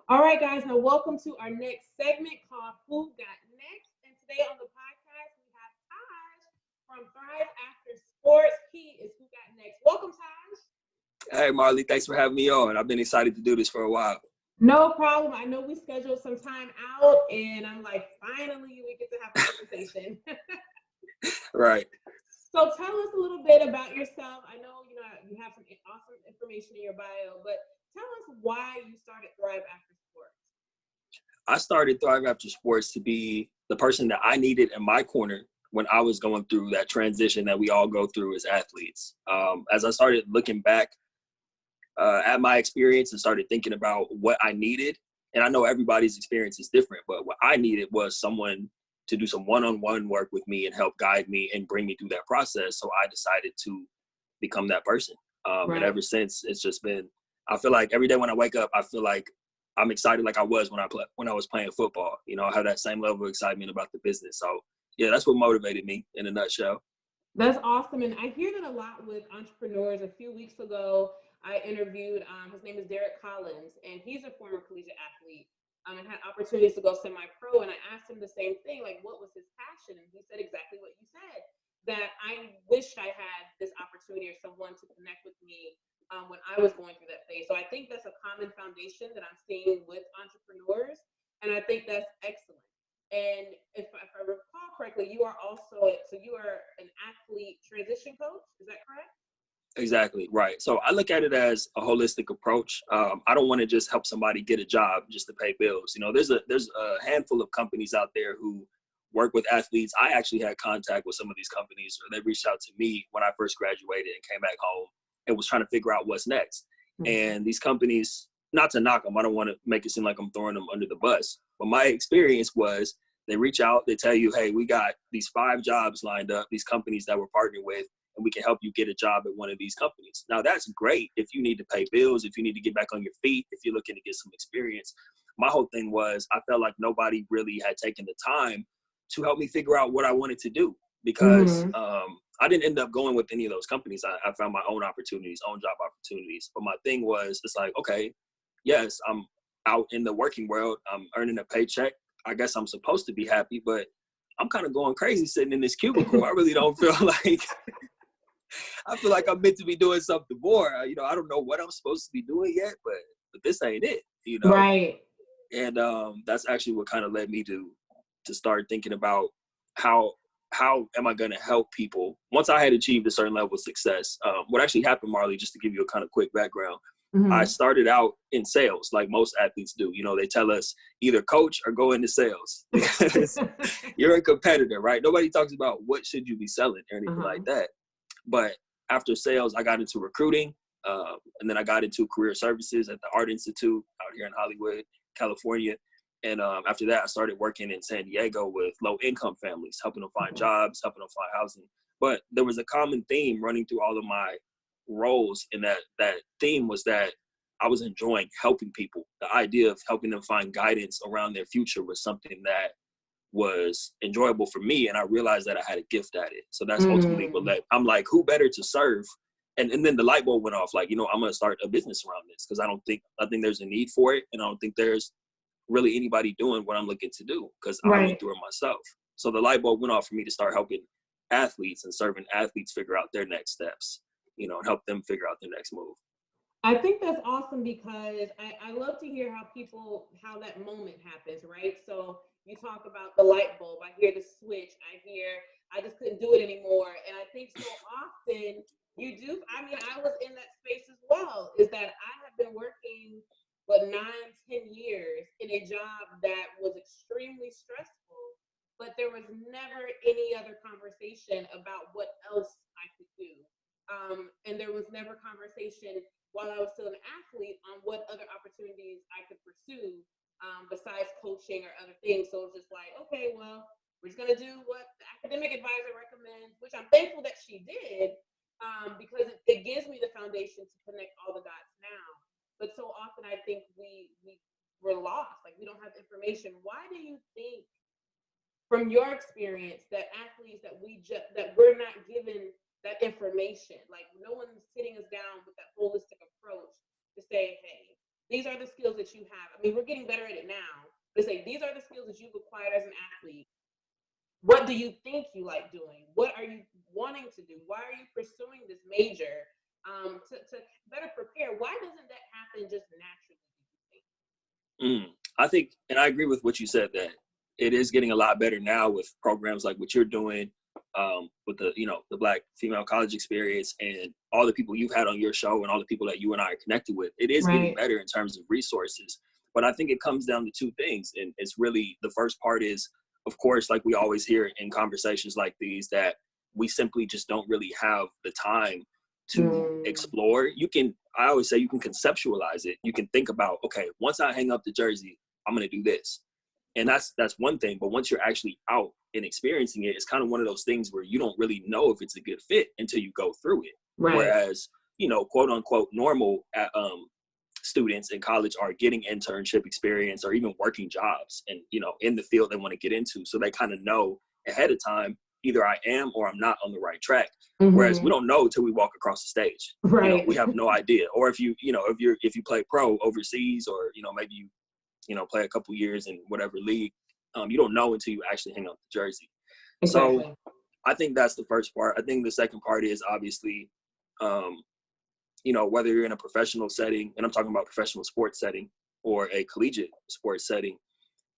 All right, guys, now welcome to our next segment called Who Got Next. And today on the podcast, we have Taj from Thrive After Sports. He is Who Got Next. Welcome, Taj. Hey, Marley, thanks for having me on. I've been excited to do this for a while. No problem. I know we scheduled some time out, and I'm like, finally, we get to have a conversation. Right. So tell us a little bit about yourself. I know you have some awesome information in your bio, but tell us why you started Thrive After Sports. I started Thrive After Sports to be the person that I needed in my corner when I was going through that transition that we all go through as athletes. As I started looking back at my experience and started thinking about what I needed, and I know everybody's experience is different, but what I needed was someone to do some one-on-one work with me and help guide me and bring me through that process. So I decided to become that person. And ever since, it's just been, I feel like every day when I wake up, I feel like I'm excited like I was when I was playing football. You know, I have that same level of excitement about the business. So yeah, that's what motivated me in a nutshell. That's awesome. And I hear that a lot with entrepreneurs. A few weeks ago, I interviewed, his name is Derek Collins, and he's a former collegiate athlete and had opportunities to go semi-pro. And I asked him the same thing, like, what was his passion? And he said exactly what you said, that I wished I had this opportunity or someone to connect with me when I was going through that phase. So I think that's a common foundation that I'm seeing with entrepreneurs. And I think that's excellent. And if I recall correctly, you are also you are an athlete transition coach. Is that correct? Exactly. Right. So I look at it as a holistic approach. I don't want to just help somebody get a job just to pay bills. You know, there's a handful of companies out there who work with athletes. I actually had contact with some of these companies, or they reached out to me when I first graduated and came back home and was trying to figure out what's next. Mm-hmm. And these companies, not to knock them, I don't want to make it seem like I'm throwing them under the bus, but my experience was they reach out, they tell you, hey, we got these 5 jobs lined up, these companies that we're partnering with, and we can help you get a job at one of these companies. Now, that's great if you need to pay bills, if you need to get back on your feet, if you're looking to get some experience. My whole thing was I felt like nobody really had taken the time to help me figure out what I wanted to do because Mm-hmm. I didn't end up going with any of those companies. I found my own opportunities, own job opportunities. But my thing was, it's like, okay, yes, I'm out in the working world. I'm earning a paycheck. I guess I'm supposed to be happy, but I'm kind of going crazy sitting in this cubicle. I really don't feel like I feel like I'm meant to be doing something more. You know, I don't know what I'm supposed to be doing yet, but this ain't it. You know, Right. and that's actually what kind of led me to start thinking about how how am I going to help people once I had achieved a certain level of success. What actually happened, Marley, just to give you a kind of quick background. I Mm-hmm. started out in sales, like most athletes do. You know, they tell us either coach or go into sales because you're a competitor, right? Nobody talks about what should you be selling or anything like Uh-huh. that. But after sales, I got into recruiting, and then I got into career services at the Art Institute out here in Hollywood, California. And after that, I started working in San Diego with low-income families, helping them find Okay. jobs, helping them find housing. But there was a common theme running through all of my roles, and that theme was that I was enjoying helping people. The idea of helping them find guidance around their future was something that was enjoyable for me, and I realized that I had a gift at it. So that's ultimately what Mm. led. I'm like, who better to serve? And then the light bulb went off. Like, you know, I'm gonna start a business around this because I think there's a need for it, and I don't think there's really anybody doing what I'm looking to do because I went Right. through it myself. So the light bulb went off for me to start helping athletes and serving athletes figure out their next steps, you know, and help them figure out their next move. I think that's awesome because I love to hear how that moment happens, right? So you talk about the light bulb. I hear the switch. I hear I just couldn't do it anymore. And I think so often you do. I mean, I was in that space as well, is that I have been working, what, 9, 10 years in a job that was extremely stressful, but there was never any other conversation about what else I could do. And there was never conversation while I was still an athlete on what other opportunities I could pursue besides coaching or other things. So it's just like, okay, well, we're just gonna do what the academic advisor recommends, which I'm thankful that she did, because it gives me the foundation to connect all the dots now. But so often I think we're lost, like we don't have information. Why do you think, from your experience, that athletes that we're not given that information, like no one's sitting us down with that holistic approach to say, hey, these are the skills that you have. I mean, we're getting better at it now. But say, these are the skills that you've acquired as an athlete. What do you think you like doing? What are you wanting to do? Why are you pursuing this major? To better prepare. Why doesn't that happen just naturally, do you think? I think, and I agree with what you said, that it is getting a lot better now with programs like what you're doing, with the, the Black female college experience and all the people you've had on your show and all the people that you and I are connected with. It is getting better in terms of resources. But I think it comes down to two things. And it's really, the first part is, of course, like we always hear in conversations like these, that we simply just don't really have the time to explore. I always say you can conceptualize it. You can think about, okay, once I hang up the jersey, I'm going to do this. And that's one thing. But once you're actually out and experiencing it, it's kind of one of those things where you don't really know if it's a good fit until you go through it. Whereas, quote unquote, normal students in college are getting internship experience or even working jobs and, in the field they want to get into. So they kind of know ahead of time, either I am or I'm not on the right track. Whereas we don't know until we walk across the stage. We have no idea. Or if you play pro overseas, or, maybe you play a couple years in whatever league, you don't know until you actually hang up the jersey. Exactly. So I think that's the first part. I think the second part is obviously, whether you're in a professional setting, and I'm talking about professional sports setting or a collegiate sports setting,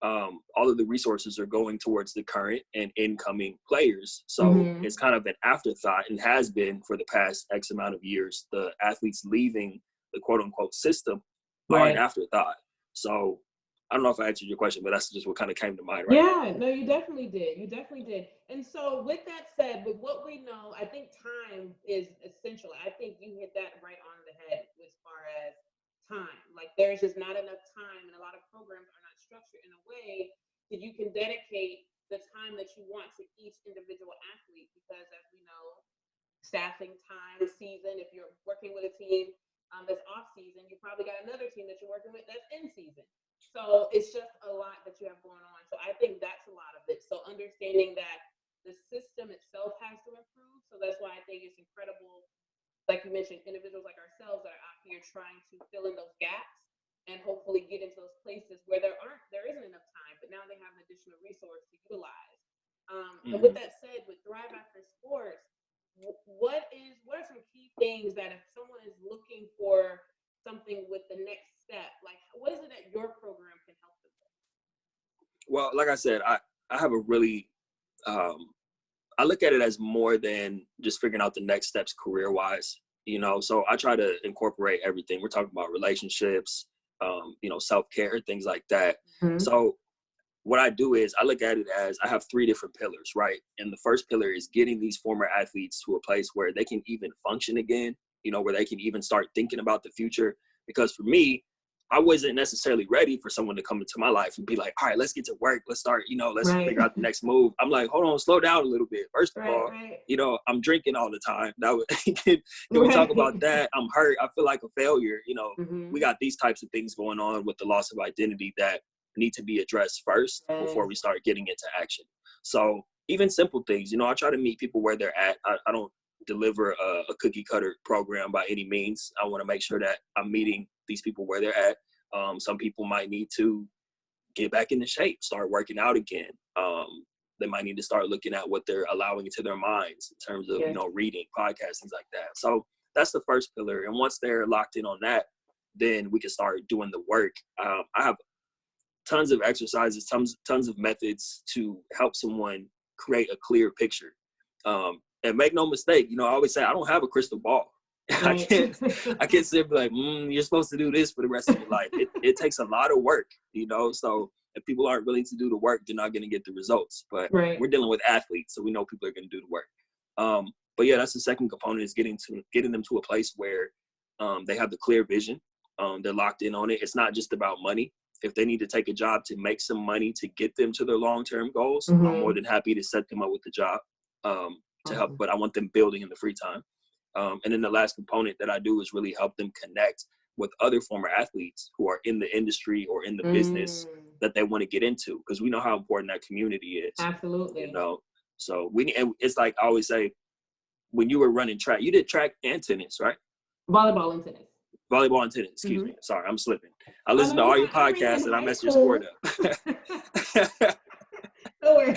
all of the resources are going towards the current and incoming players. So it's kind of an afterthought, and has been for the past X amount of years. The athletes leaving the quote unquote system are an afterthought. So I don't know if I answered your question, but that's just what kind of came to mind, right? Yeah, no, you definitely did. You definitely did. And so with that said, with what we know, I think time is essential. I think you hit that right on the head as far as time. Like, there's just not enough time, and a lot of programs are not structured in a way that you can dedicate the time that you want to each individual athlete, because as we know, staffing time, season, if you're working with a team that's off season, you probably got another team that you're working with that's in season. So it's just a lot that you have going on. So I think that's a lot of it. So understanding that the system itself has to improve. So that's why I think it's incredible, like you mentioned, individuals like ourselves that are out here trying to fill in those gaps and hopefully get into those places where there isn't enough time, but now they have an additional resource to utilize. And with that said, with Thrive After Sports, what are some key things that if someone is looking for something with the next step, like what is it that your program can help them with? Well, like I said, I have a really, I look at it as more than just figuring out the next steps career-wise, so I try to incorporate everything. We're talking about relationships, self-care, things like that. So what I do is I look at it as I have 3 different pillars, right? And the first pillar is getting these former athletes to a place where they can even function again, where they can even start thinking about the future. Because for me, I wasn't necessarily ready for someone to come into my life and be like, all right, let's get to work. Let's start, let's figure out the next move. I'm like, hold on, slow down a little bit. First of all, I'm drinking all the time. Can we talk about that? I'm hurt. I feel like a failure. We got these types of things going on with the loss of identity that need to be addressed first before we start getting into action. So even simple things, I try to meet people where they're at. I don't deliver a cookie cutter program by any means. I want to make sure that I'm meeting these people where they're at. Some people might need to get back into shape, start working out again. They might need to start looking at what they're allowing into their minds in terms of, reading, podcasts, things like that. So that's the first pillar. And once they're locked in on that, then we can start doing the work. I have tons of exercises, tons of methods to help someone create a clear picture. And make no mistake, I always say I don't have a crystal ball. I can't sit and be like, you're supposed to do this for the rest of your life. It takes a lot of work, so if people aren't willing to do the work, they're not going to get the results. But we're dealing with athletes, so we know people are going to do the work. But yeah, that's the second component, is getting them to a place where they have the clear vision. They're locked in on it. It's not just about money. If they need to take a job to make some money to get them to their long-term goals, I'm more than happy to set them up with the job to help. But I want them building in the free time. And then the last component that I do is really help them connect with other former athletes who are in the industry or in the business that they want to get into, because we know how important that community is. Absolutely. So and it's like I always say, when you were running track, you did track and tennis, right? Volleyball and tennis. Volleyball and tennis, excuse me. Sorry, I'm slipping. I listen to all your podcasts and I mess your sport up. Don't worry.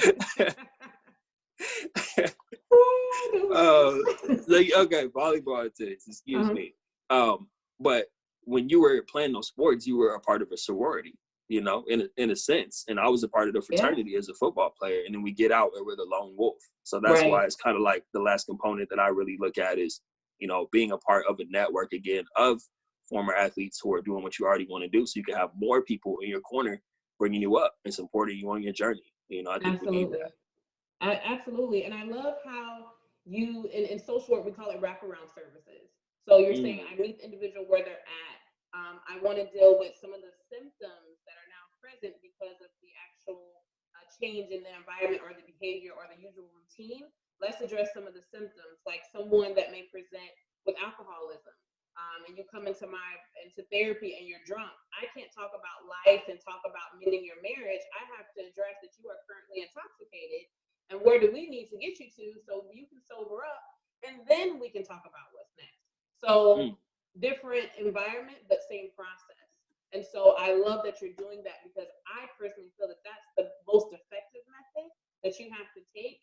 Okay, volleyball and tennis, excuse me. But when you were playing those sports, you were a part of a sorority, you know, in a sense. And I was a part of the fraternity as a football player. And then we get out and we're the lone wolf. So that's why it's kind of like the last component that I really look at is, you know, being a part of a network again of former athletes who are doing what you already want to do, so you can have more people in your corner bringing you up and supporting you on your journey. You know, I think we need that. Absolutely. And I love how you, in social work, we call it wraparound services. So you're saying I meet the individual where they're at. I want to deal with some of the symptoms that are now present because of the actual change in the environment or the behavior or the usual routine. Let's address some of the symptoms, like someone that may present with alcoholism. And you come into therapy and you're drunk. I can't talk about life and talk about mending your marriage. I have to address that you are currently intoxicated. And where do we need to get you to so you can sober up? And then we can talk about what's next. So different environment, but same process. And so I love that you're doing that because I personally feel that that's the most effective method that you have to take,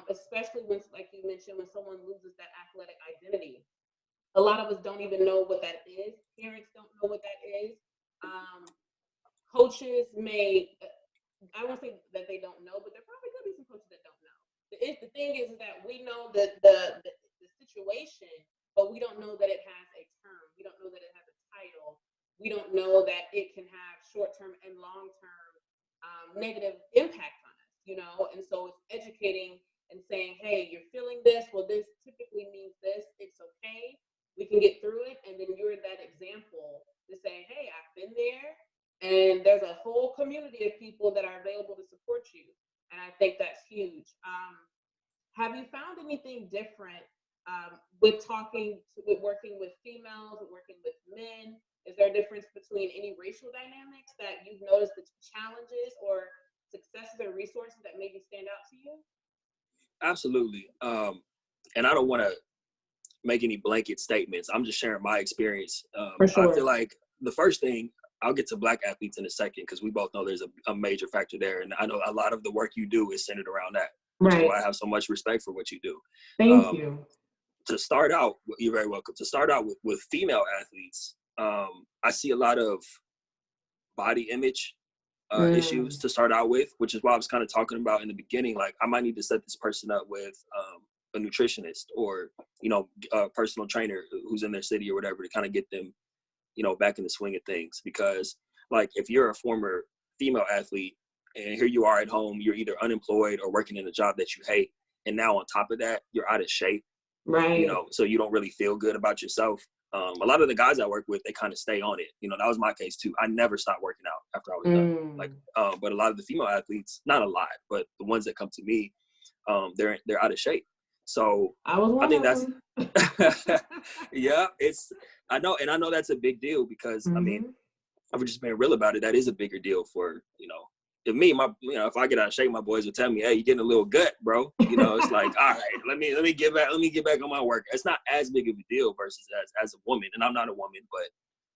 especially when, like you mentioned, when someone loses that athletic identity. A lot of us don't even know what that is. Parents don't know what that is. Coaches I won't say that they don't know, but there probably could be some coaches that don't know. The thing is that we know that the situation, but we don't know that it has a term. We don't know that it has a title. We don't know that it can have short-term and long-term negative impact on us, you know? And so it's educating and saying, hey, you're feeling this. Well, this typically means this. It's okay. We can get through it. And then you're that example to say, hey, I've been there. And there's a whole community of people that are available to support you. And I think that's huge. Have you found anything different with working with females, with working with men? Is there a difference between any racial dynamics that you've noticed, the challenges or successes or resources that maybe stand out to you? Absolutely. And I don't want to make any blanket statements. I'm just sharing my experience. For sure. I feel like the first thing, I'll get to Black athletes in a second because we both know there's a major factor there. And I know a lot of the work you do is centered around that, which is why I have so much respect for what you do. Thank you. To start out, you're very welcome. To start out with female athletes, I see a lot of body image issues to start out with, which is why I was kind of talking about in the beginning, like I might need to set this person up with a nutritionist or, you know, a personal trainer who's in their city or whatever to kind of get them, you know, back in the swing of things. Because like if you're a former female athlete and here you are at home, you're either unemployed or working in a job that you hate. And now on top of that, you're out of shape, right? You know, so you don't really feel good about yourself. A lot of the guys I work with, they kind of stay on it. You know, that was my case too. I never stopped working out after I was done. Like, but a lot of the female athletes, not a lot, but the ones that come to me, they're out of shape. So I think that's, yeah, I know that's a big deal because I mean, I've just been real about it. That is a bigger deal for, you know, if I get out of shape, my boys will tell me, hey, you're getting a little gut, bro. You know, it's like, all right, let me get back on my work. It's not as big of a deal versus as a woman. And I'm not a woman, but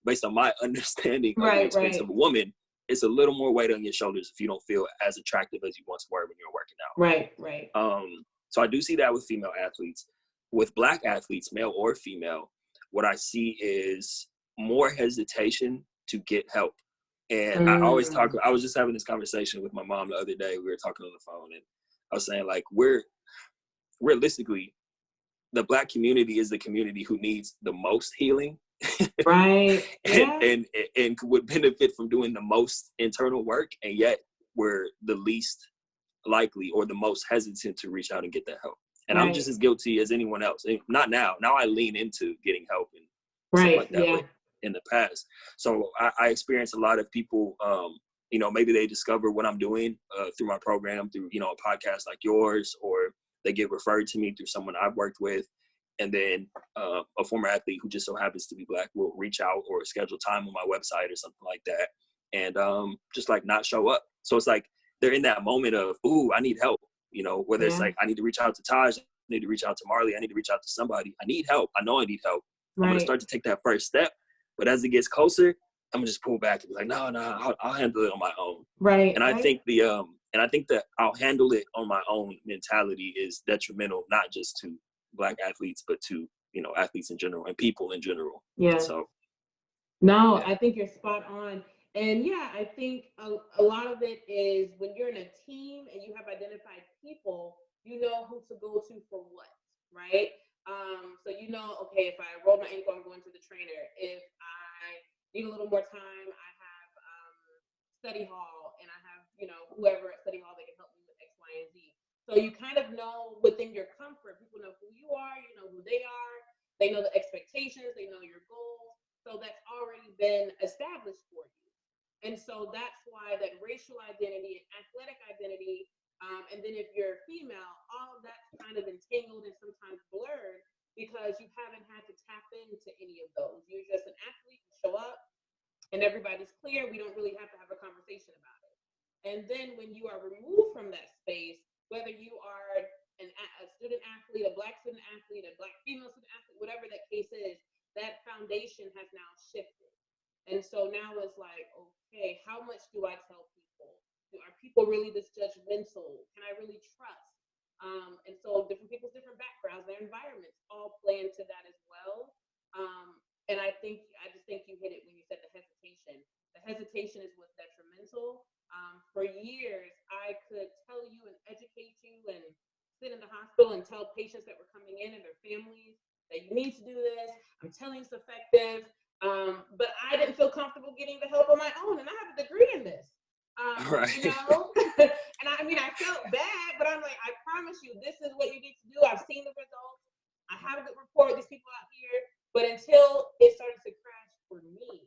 based on my understanding of the experience of a woman, it's a little more weight on your shoulders if you don't feel as attractive as you once were when you were working out. Right. So I do see that with female athletes. With Black athletes, male or female, what I see is more hesitation to get help. And I always I was just having this conversation with my mom the other day. We were talking on the phone and I was saying, like, realistically, the Black community is the community who needs the most healing. Right. and would benefit from doing the most internal work. And yet we're the least likely or the most hesitant to reach out and get that help. And I'm just as guilty as anyone else. Not now. Now I lean into getting help and stuff like that. But in the past. So I experience a lot of people, you know, maybe they discover what I'm doing through my program, through, you know, a podcast like yours, or they get referred to me through someone I've worked with. And then a former athlete who just so happens to be Black will reach out or schedule time on my website or something like that. And just like not show up. So it's like they're in that moment of, ooh, I need help. You know, whether it's like, I need to reach out to Taj, I need to reach out to Marley, I need to reach out to somebody. I need help. I know I need help. I'm going to start to take that first step. But as it gets closer, I'm gonna just pull back and be like, no, I'll handle it on my own. Right. And I think that I'll handle it on my own mentality is detrimental, not just to Black athletes, but to, you know, athletes in general and people in general. Yeah. So. No, Yeah. I think you're spot on. And yeah, I think a lot of it is when you're in a team and you have identified people, you know who to go to for what, right? So you know, okay, if I roll my ankle, I'm going to the trainer. If I need a little more time, I have study hall, and I have, you know, whoever at study hall that can help me with X, Y, and Z. So you kind of know within your comfort, people know who you are, you know who they are, they know the expectations, they know your goals. So that's already been established for you. And so that's why that racial identity and athletic identity, and then if you're female, all of that's kind of entangled and sometimes blurred because you haven't had to tap into any of those. You're just an athlete, you show up, and everybody's clear. We don't really have to have a conversation about it. And then when you are removed from that space, whether you are a student athlete, a Black student athlete, a Black female student athlete, whatever that case is, that foundation has now shifted. And so now it's like, okay, how much do I tell people? Are people really this judgmental? Can I really trust? And so different people's different backgrounds, their environments all play into that as well. And I just think you hit it when you said the hesitation. The hesitation is what's detrimental. For years, I could tell you and educate you and sit in the hospital and tell patients that were coming in and their families that you need to do this. I'm telling you it's effective. But I didn't feel comfortable getting the help on my own, and I have a degree in this. Right. You know, and I mean, I felt bad, but I'm like, I promise you, this is what you need to do. I've seen the results. I have a good report. These people out here, but until it started to crash for me,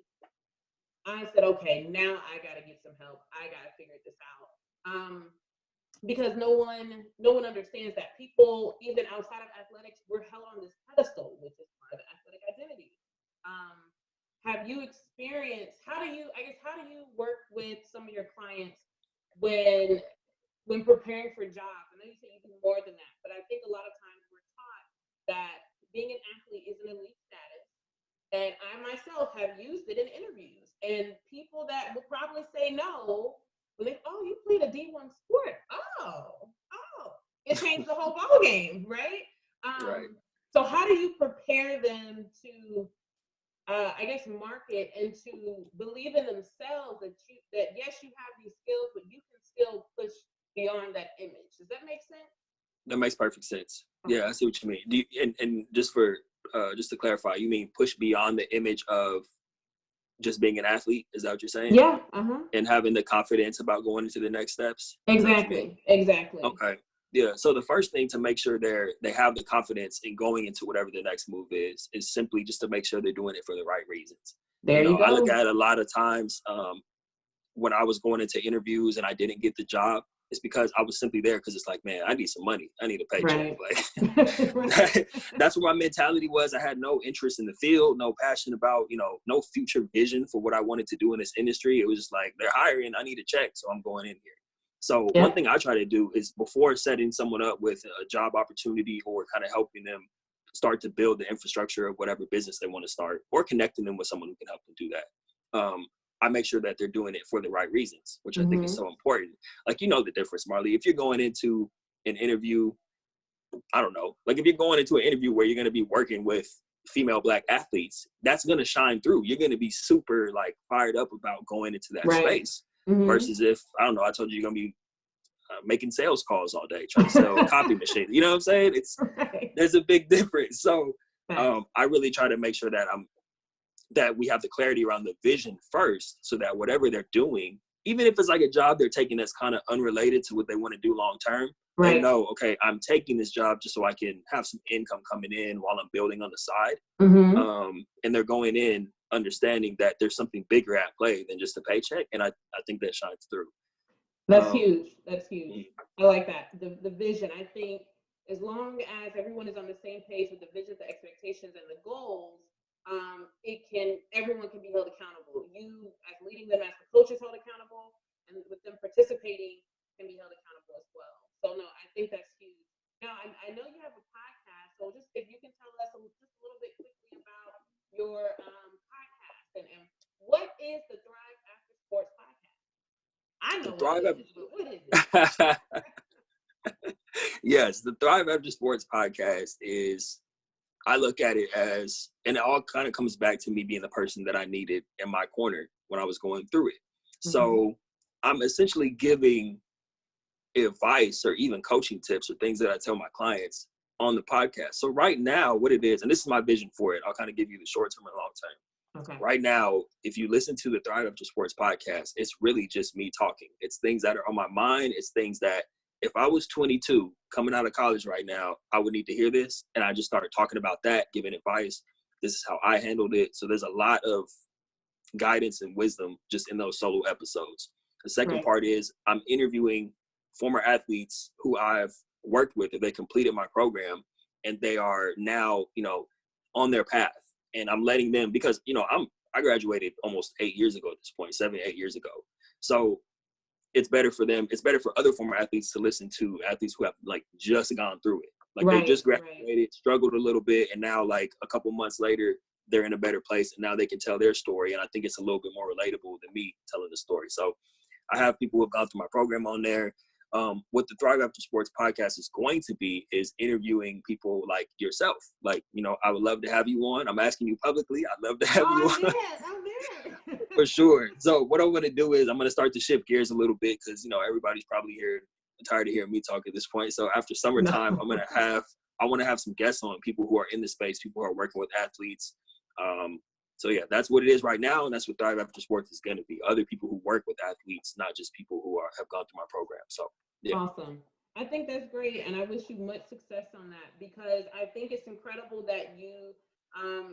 I said, okay, now I got to get some help. I got to figure this out. Because no one understands that people, even outside of athletics, we're held on this pedestal, which is part of the athletic identity. Have you experienced, how do you work with some of your clients when preparing for jobs? I know you say you do more than that, but I think a lot of times we're taught that being an athlete is an elite status. And I myself have used it in interviews, and people that will probably say no, when they, oh, you played a D1 sport. Oh, it changed the whole ball game, right? Right. So how do you prepare them to I guess market and to believe in themselves that yes, you have these skills, but you can still push beyond that image. Does that make sense? That makes perfect sense. Okay. Yeah, I see what you mean. And just to clarify, you mean push beyond the image of just being an athlete? Is that what you're saying? Yeah. And having the confidence about going into the next steps? Exactly. Okay. Yeah. So the first thing to make sure they have the confidence in going into whatever the next move is simply just to make sure they're doing it for the right reasons. There you go. I look at it a lot of times when I was going into interviews and I didn't get the job, it's because I was simply there because it's like, man, I need some money. I need a paycheck. Right. Like that's what my mentality was. I had no interest in the field, no passion about, no future vision for what I wanted to do in this industry. It was just like, they're hiring, I need a check, so I'm going in here. So one thing I try to do is before setting someone up with a job opportunity or kind of helping them start to build the infrastructure of whatever business they want to start or connecting them with someone who can help them do that. I make sure that they're doing it for the right reasons, which I think is so important. Like, the difference, Marley. If you're going into an interview, I don't know, like if you're going into an interview where you're going to be working with female Black athletes, that's going to shine through. You're going to be super like fired up about going into that space versus if, I don't know, I told you you're going to be making sales calls all day, trying to sell a copy machine. You know what I'm saying? There's a big difference. So I really try to make sure that we have the clarity around the vision first, so that whatever they're doing, even if it's like a job they're taking that's kind of unrelated to what they want to do long term, they know, okay, I'm taking this job just so I can have some income coming in while I'm building on the side. And they're going in understanding that there's something bigger at play than just a paycheck. And I think that shines through. That's huge. That's huge. I like that. The vision. I think as long as everyone is on the same page with the vision, the expectations, and the goals, everyone can be held accountable. You, as leading them, as the coaches, held accountable, and with them participating, can be held accountable as well. So no, I think that's huge. Now, I know you have a podcast, so just if you can tell us just a little bit quickly about your podcast know The what Thrive it is, but what is it? Yes, the Thrive After Sports podcast is, I look at it as, and it all kind of comes back to me being the person that I needed in my corner when I was going through it. So I'm essentially giving advice or even coaching tips or things that I tell my clients on the podcast. So right now, what it is, and this is my vision for it, I'll kind of give you the short term and long term. Okay. Right now, if you listen to the Thrive After Sports podcast, it's really just me talking. It's things that are on my mind. It's things that if I was 22 coming out of college right now, I would need to hear this. And I just started talking about that, giving advice. This is how I handled it. So there's a lot of guidance and wisdom just in those solo episodes. The second part is I'm interviewing former athletes who I've worked with, if they completed my program and they are now, on their path. And I'm letting them, because, I graduated almost 8 years ago at this point, 7, 8 years ago. So it's better for them. It's better for other former athletes to listen to athletes who have just gone through it. They just graduated, struggled a little bit. And now a couple months later, they're in a better place. And now they can tell their story. And I think it's a little bit more relatable than me telling the story. So I have people who have gone through my program on there. What the Thrive After Sports podcast is going to be is interviewing people like yourself. I would love to have you on. I'm asking you publicly. I'd love to have you on. I'm there. For sure. So what I'm going to do is I'm going to start to shift gears a little bit because, everybody's probably tired of hearing me talk at this point. So after summertime, I want to have some guests on, people who are in the space, people who are working with athletes. So yeah, that's what it is right now. And that's what Thrive After Sports is going to be. Other people who work with athletes, not just people who have gone through my program. So yeah. Awesome. I think that's great. And I wish you much success on that, because I think it's incredible that you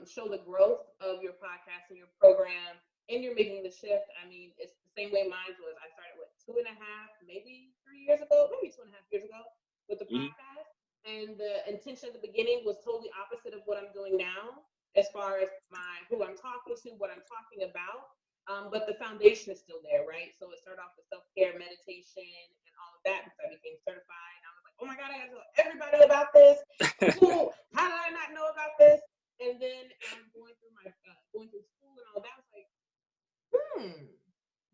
show the growth of your podcast and your program, and you're making the shift. I mean, it's the same way mine was. I started 2.5, maybe 3 years ago, maybe 2.5 years ago with the podcast. And the intention at the beginning was totally opposite of what I'm doing now, as far as who I'm talking to, what I'm talking about. But the foundation is still there, right? So it started off with self-care, meditation, and all of that, because I became certified. And I was like, oh my God, I gotta tell everybody about this. How did I not know about this? And then going through school and all that, I was like,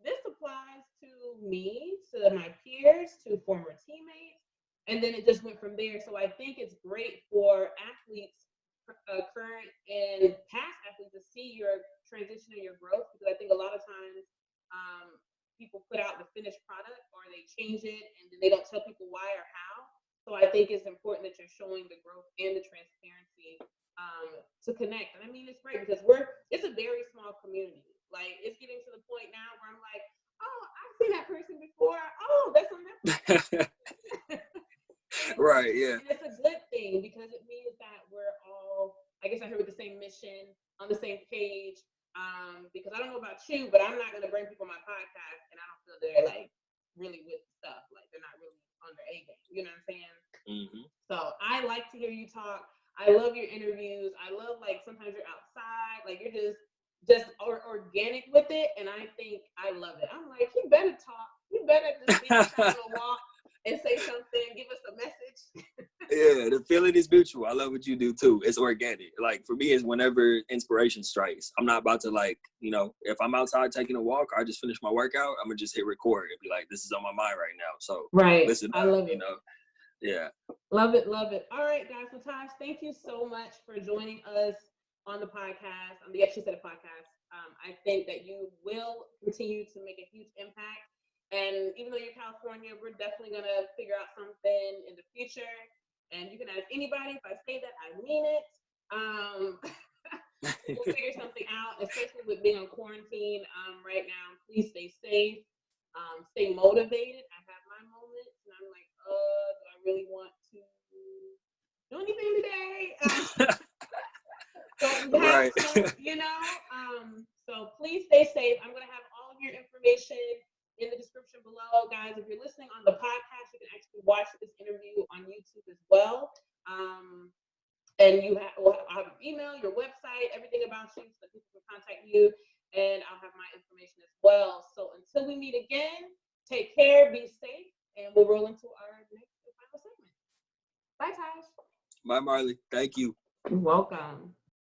this applies to me, to my peers, to former teammates. And then it just went from there. So I think it's great for athletes, current and past athletes, to see your transition and your growth, because I think a lot of times people put out the finished product, or they change it and then they don't tell people why or how. So I think it's important that you're showing the growth and the transparency to connect. And I mean, it's great because it's a very small community. It's getting to the point now where I'm like, oh, I've seen that person before. Oh, that's on that person. Right, yeah. And it's a good thing, because it means that we're all, I guess, with the same mission, on the same page. Because I don't know about you, but I'm not going to bring people on my podcast and I don't feel they're really with stuff. They're not really on their A game. You know what I'm saying? Mm-hmm. So I like to hear you talk. I love your interviews. I love sometimes you're outside, you're just organic with it, and I think I love it. I'm like, you better talk. You better just be outside on a walk and say something, give us a message. Yeah, the feeling is mutual. I love what you do too. It's organic. For me, it's whenever inspiration strikes. I'm not about to if I'm outside taking a walk, or I just finished my workout, I'm gonna just hit record and be like, this is on my mind right now. So listen, I love it. Yeah. Love it. All right, guys. So Taj, thank you so much for joining us on the podcast, on the She Said It podcast. I think that you will continue to make a huge impact. And even though you're California, we're definitely going to figure out something in the future. And you can ask anybody. If I say that, I mean it. We'll figure something out, especially with being on quarantine right now. Please stay safe. Stay motivated. I have my moments, and I'm like, do I really want to do anything today? Right. So please stay safe. I'm going to have all of your information in the description below, guys. If you're listening on the podcast, you can actually watch this interview on YouTube as well. And I'll have your email, your website, everything about you, so that people can contact you. And I'll have my information as well. So until we meet again, take care, be safe, and we'll roll into our next and final segment. Bye, Taj. Bye, Marley. Thank you. You're welcome.